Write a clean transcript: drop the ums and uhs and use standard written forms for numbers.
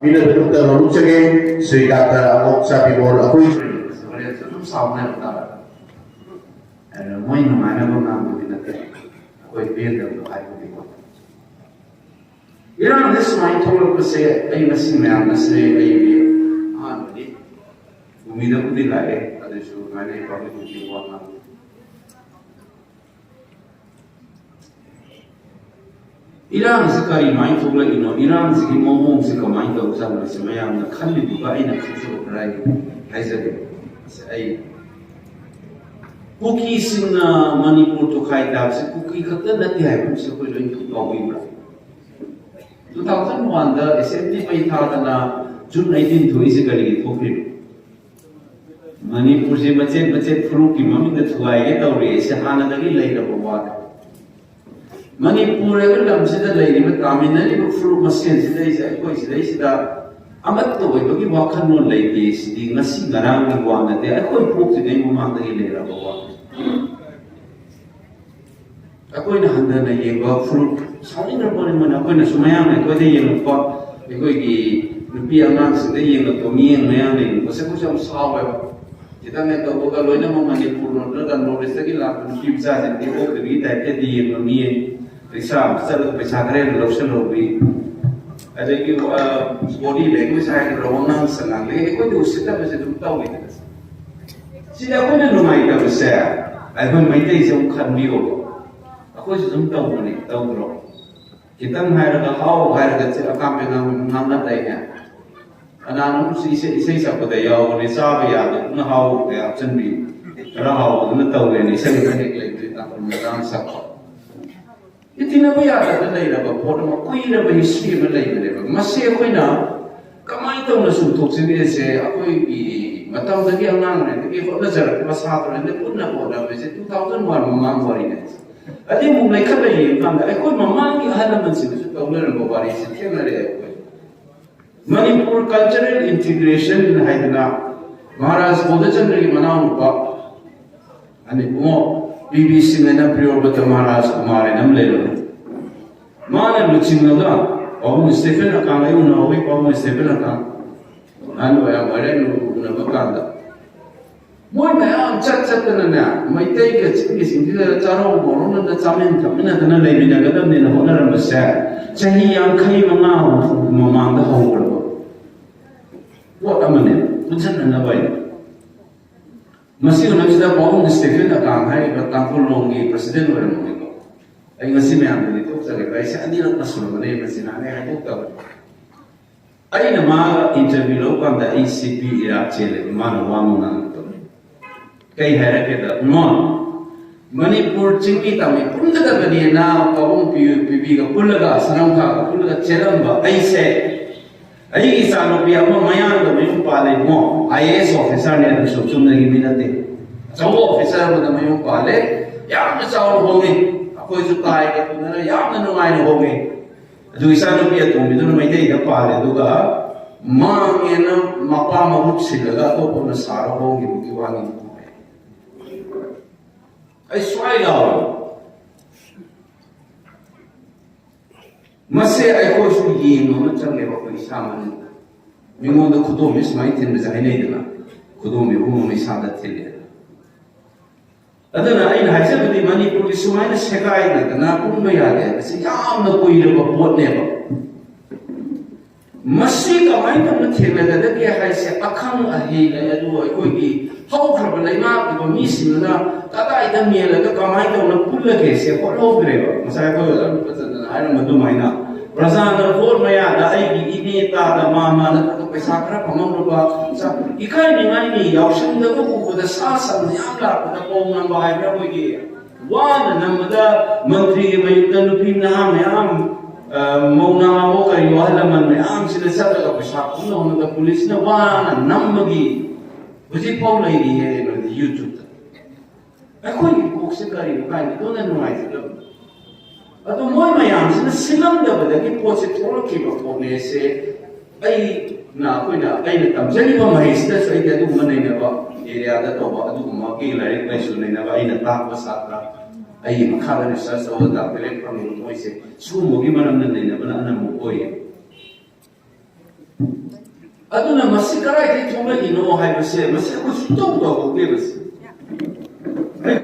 Bila bentuk terlalu cengeng, Sri Dr. Amok Bimol Ak sebenarnya itu sama utara. Mau yang mana pun ngambil nanti, aku beda untuk hari ini. Iran ini semua itu kalau saya masih masih ini, jadi bumi dah putih lagi, ada tu mana kalau putih warna. Iran sekarang main tu lagi, Iran sekarang mau sekarang main tu sama semua yang nak kali juga ini nak sesuatu berai, hai jadi, saya Kuki sina Manipur to khaibagum se kuki kata nanti hai pun se koi lain tu kau ibu. 2001 da assembly pai tha na June 19 thoi se kali thokri. Manipur se macet fru ki mami da thuai ge tawri se hana da gi lai ra bawa. Manipur ever lam se da lai ri Tamil Nadu fru masen se dai se koi se dai se da amat to bagi wakan non lai di di ngasi ngarang ni wa na te koi phuk se dai mamang da gi lai ra bawa. Aku ini hendak nak yang fruit, saling berapa ni mana? Aku ini semayang ni, aku ada yang apa? Aku ini lebih anak sedih yang atau miang yang ni. Pasal aku macam sahaja. Kita ni tahu kalau ini memang ni purun dan nulis lagi lah. Mungkin bisa jadi aku lebih tak ada yang miang. Risam, pasal aku bisa keren lotion lebih. Ada yang body lagi saya kerawang senang. Lagi aku tu usita pasal tu tahu ni. Sila aku ni rumah kita besar. Aku main tu isam kan biok. Aku sebelum tahu ni, tahu bro. Kita menghayar kau, hayar kecil, akam yang ngambat lainnya. Anak-anak isi siapa dia, orang siapa ya, nak hau dia sendiri. Orang hau, nak tahu ni, saya ni lagi tak pernah siapa. Itu nak biar ada lagi lah, bodoh mak kui lah history lagi lah. Masih aku ina, kamai tahu nak suntuk sendiri saya, aku ini, matang lagi anak ni, tapi kalau jarak masa tu ni pun nak bodoh, macam 2001 memang hari ni. Adi mulai kata ini, anda ekor memang halaman sini sudah ular membawari setiap hari ekor. Manipur cultural integration in Haidana, Maharaj Bodhachandra ki mana upa, ane mo BBC mana prior bata Maharaj Kumar enam lelo. Mana lucing naga, Paul Stephen akang ayu nawi Paul Stephen akang, anu yang ada nu nabakanda. Moi mayam cat na na mai tai ka chingis indila charo boron na chamen thamina dana lai bina gadam ne na honar masa chahi yang khai manga mamang da ho ro what amane punjan na bai masi na sida Paul Stephen akang hai batang longi president wer mo ko ai ngasi me am ni to sa le bai sa ani na pasuro ne masi na ne ai to ai na ma interview lo kan da ACP ira chele ma wa mo na kay haraketa non Manipur chingi tami pundaga bani na kawong pibi ka pulaga sanam ka pulaga cheramba aise ai isano biya mo mayan da may pale mo IAS officer ne na sumsum na giminate so officer mo da may pale ya na sa hongi ako isu tay ka tunana ya na nungay no hongi adu isano biya tumi do may dai da pale duga mangena mapa mahut silaga ko na saro hongi bukiwangi I swear out. Masih aku suruh ye, mama cakap lepas aku isaman. Minggu dah kudo mis main tin bezai ni dah. Kudo mi rumah mis ada tiada. Ada na ain hasil beri Manipur di semua ini sekai na, na pun bayar. Sejam nak koi lepas buat ni apa. Masih kamai tu nak tiada ada dia hasil akang ahi na dua koi di. How come like ma iba missing na kata ita miela ka kamay daw na pula kese ko lo greba masaya ko ano madumay na Razana for mayada ay inita da mama na to pesakra pamang ba sa ikainingaini Yaoshang da ko da sasam yam la da ko ng bahay ra ko gi wana namada mantri mayudan lupin na mayam mauna mo kay wala mayam sinasada ka pesakra no da pulis na wana namagi Uji Paul lagi ni di YouTube. Aku ini bukti kari bukan itu nan mulai sebelum. Atau mau mayang sini silang dah pada ki posit orang kiba pone se ai na aku na ai na tam jadi ba mahista so ai tu mana ni ba area ada tu ba tu ma ki lai lai su ni na ba ai na tak pasatra ai makala ni sa so da pele pang mo se su mo gi mana nan ni na ba na mo oi aduna masi karai ke thoma ino hai base masi ko sutong to ko ke base